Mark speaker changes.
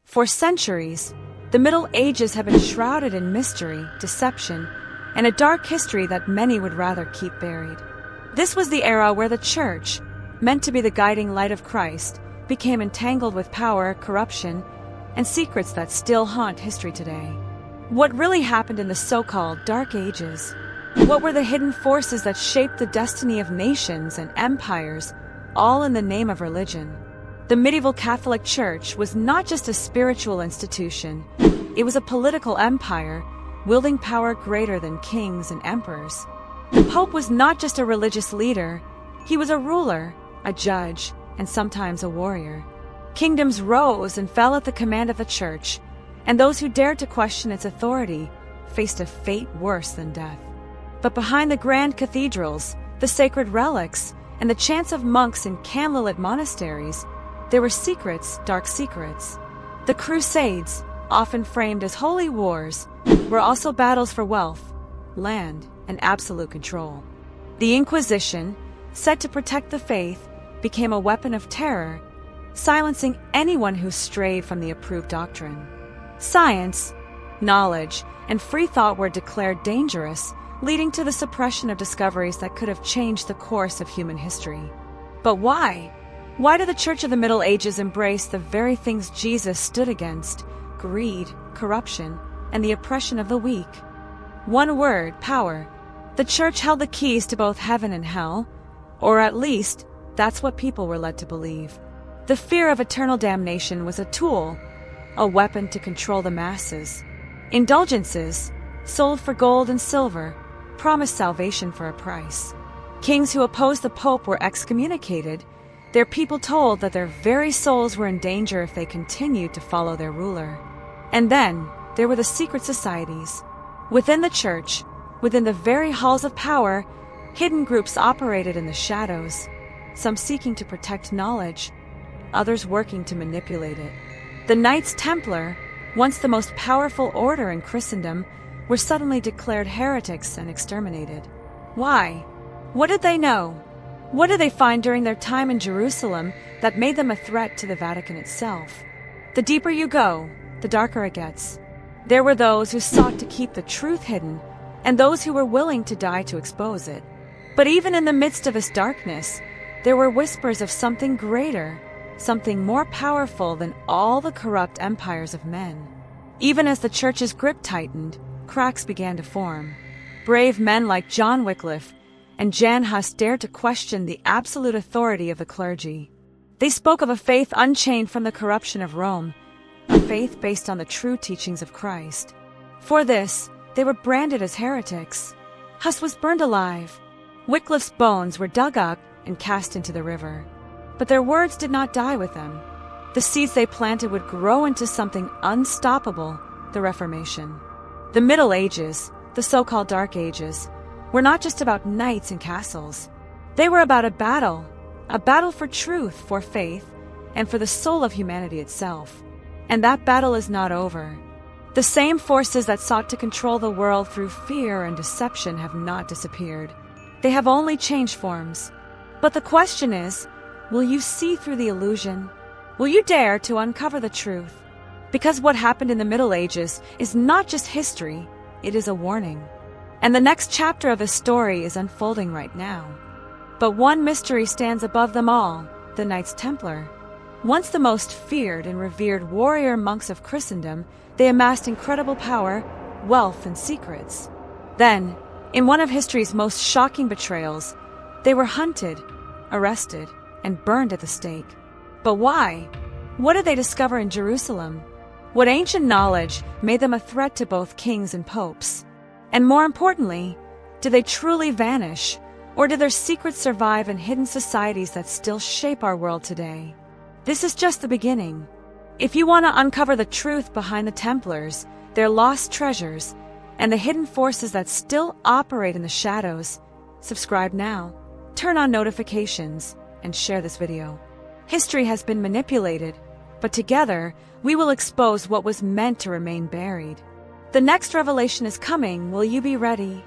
Speaker 1: For centuries, the Middle Ages have been shrouded in mystery, deception, and a dark history that many would rather keep buried. This was the era where the Church, meant to be the guiding light of Christ, became entangled with power, corruption, and secrets that still haunt history today. What really happened in the so-called Dark Ages? What were the hidden forces that shaped the destiny of nations and empires, all in the name of religion? The medieval Catholic Church was not just a spiritual institution, it was a political empire, wielding power greater than kings and emperors. The Pope was not just a religious leader, he was a ruler, a judge, and sometimes a warrior. Kingdoms rose and fell at the command of the Church, and those who dared to question its authority faced a fate worse than death. But behind the grand cathedrals, the sacred relics, and the chants of monks in candlelit monasteries, there were secrets, dark secrets. The Crusades, often framed as holy wars, were also battles for wealth, land, and absolute control. The Inquisition, set to protect the faith, became a weapon of terror, silencing anyone who strayed from the approved doctrine. Science, knowledge, and free thought were declared dangerous, leading to the suppression of discoveries that could have changed the course of human history. But why? Why did the Church of the Middle Ages embrace the very things Jesus stood against: greed, corruption, and the oppression of the weak? One word: power. The Church held the keys to both heaven and hell, or at least, that's what people were led to believe. The fear of eternal damnation was a tool, a weapon to control the masses. Indulgences, sold for gold and silver, promised salvation for a price. Kings who opposed the Pope were excommunicated, their people told that their very souls were in danger if they continued to follow their ruler. And then, there were the secret societies. Within the Church, within the very halls of power, hidden groups operated in the shadows, some seeking to protect knowledge, others working to manipulate it. The Knights Templar, once the most powerful order in Christendom, were suddenly declared heretics and exterminated. Why? What did they know? What did they find during their time in Jerusalem that made them a threat to the Vatican itself? The deeper you go, the darker it gets. There were those who sought to keep the truth hidden, and those who were willing to die to expose it. But even in the midst of this darkness, there were whispers of something greater, something more powerful than all the corrupt empires of men. Even as the Church's grip tightened, cracks began to form. Brave men like John Wycliffe and Jan Hus dared to question the absolute authority of the clergy. They spoke of a faith unchained from the corruption of Rome, a faith based on the true teachings of Christ. For this, they were branded as heretics. Hus was burned alive. Wycliffe's bones were dug up and cast into the river. But their words did not die with them. The seeds they planted would grow into something unstoppable: the Reformation. The Middle Ages, the so-called Dark Ages, were not just about knights and castles. They were about a battle for truth, for faith, and for the soul of humanity itself. And that battle is not over. The same forces that sought to control the world through fear and deception have not disappeared. They have only changed forms. But the question is, will you see through the illusion? Will you dare to uncover the truth? Because what happened in the Middle Ages is not just history, it is a warning. And the next chapter of the story is unfolding right now. But one mystery stands above them all: the Knights Templar. Once the most feared and revered warrior monks of Christendom, they amassed incredible power, wealth, and secrets. Then, in one of history's most shocking betrayals, they were hunted, arrested, and burned at the stake. But why? What did they discover in Jerusalem? What ancient knowledge made them a threat to both kings and popes? And more importantly, did they truly vanish, or did their secrets survive in hidden societies that still shape our world today? This is just the beginning. If you want to uncover the truth behind the Templars, their lost treasures, and the hidden forces that still operate in the shadows, subscribe now, turn on notifications, and share this video. History has been manipulated, but together we will expose what was meant to remain buried. The next revelation is coming. Will you be ready?